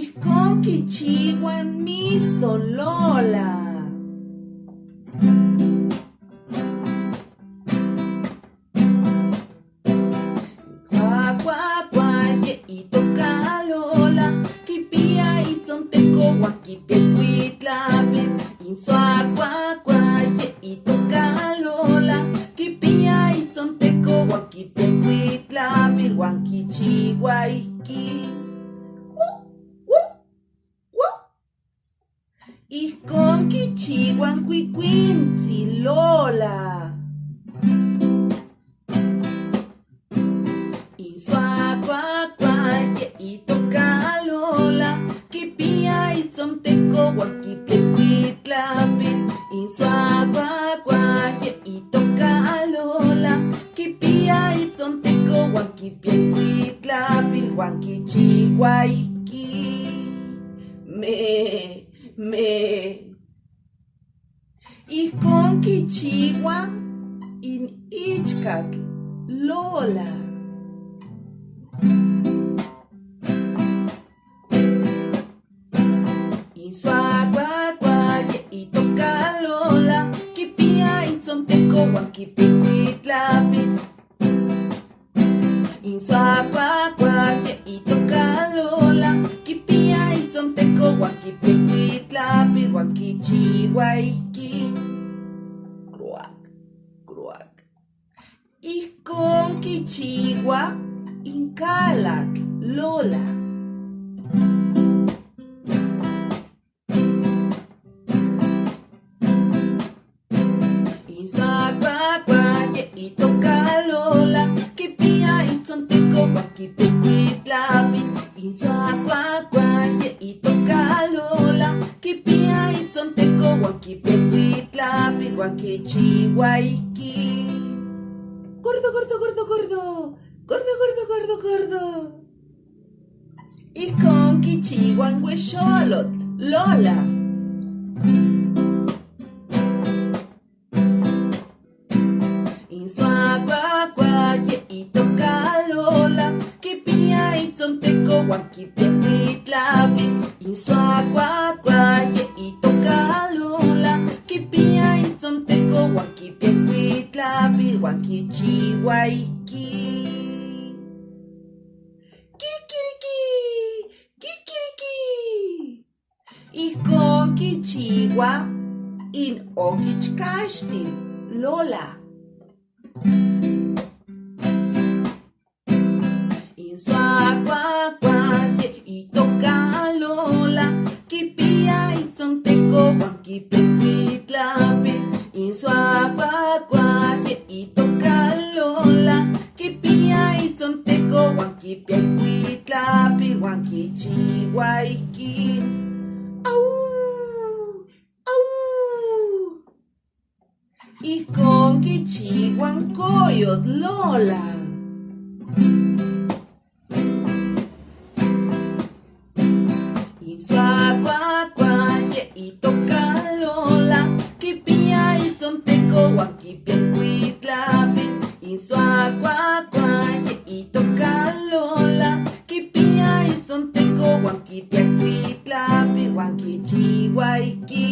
Ihkon kichiuan miston Lola. Tzakuakuaye itoka Lola, kipia itzonteco uan kipia kuitlapi. Intzuakuakuaye itoka Lola, kipia itzonteco uan kipia kuitlapi uan kichiua ihki. Ihkon kichiuan kuikuintzi Lola. Intzuakuakuaye itoka Lola, kipia itzonteco uan kipia kuitlapi. Intzuakuakuaye itoka Lola, kipia itzonteco uan kipia kuitlapi uan kichiua ihki. Ihkon kichiua in ichkatl Lola. Intzuakuakuaye itoka Lola, kipia itzonteco uan kipia kuitlapi. Intzuakuakuaye itoka Lola, kipia itzonteco uan kipia kuitlapi uan kichiua ihki. Gruak, gruak. Ihkon kichiua in kalatl Lola. Intzuakuakuaye itoka Lola, kipia itzonteco uan kipia kuitlapi. Intzuakuakuaye itoka Lola, kipia itzonteco uan kipia kuitlapi uan kichiua ihki. Gordo, gordo, gordo, gordo. Gordo, gordo, gordo, gordo. Ihkon kichiuan uexolotl Lola. Intzuakuakuaye itoka Lola, kipia itzonteco uan kipia kuitlapi. Intzuakuakuaye itoka Lola, kipia itzonteco uan kipia kuitlapi uan kichiua ihki. Kikiriki, kikiriki. Ihkon kichiua in okichkaxtil Lola. Intzuakuakuaye itoka Lola, kipia itzonteco uan kipia kuitlapi. Intzuakuakuaye itoka Lola, kipia itzonteco uan kipia kuitlapi uan kichiua ihki. Au, au. Ihkon kichiuan koyotl Lola. Intzuakuakuaye itoka Lola, kipia itzonteco uan kipia kuitlapi. Intzuakuakuaye itoka Lola, kipia itzonteco uan kipia kuitlapi uan kichiua ihki.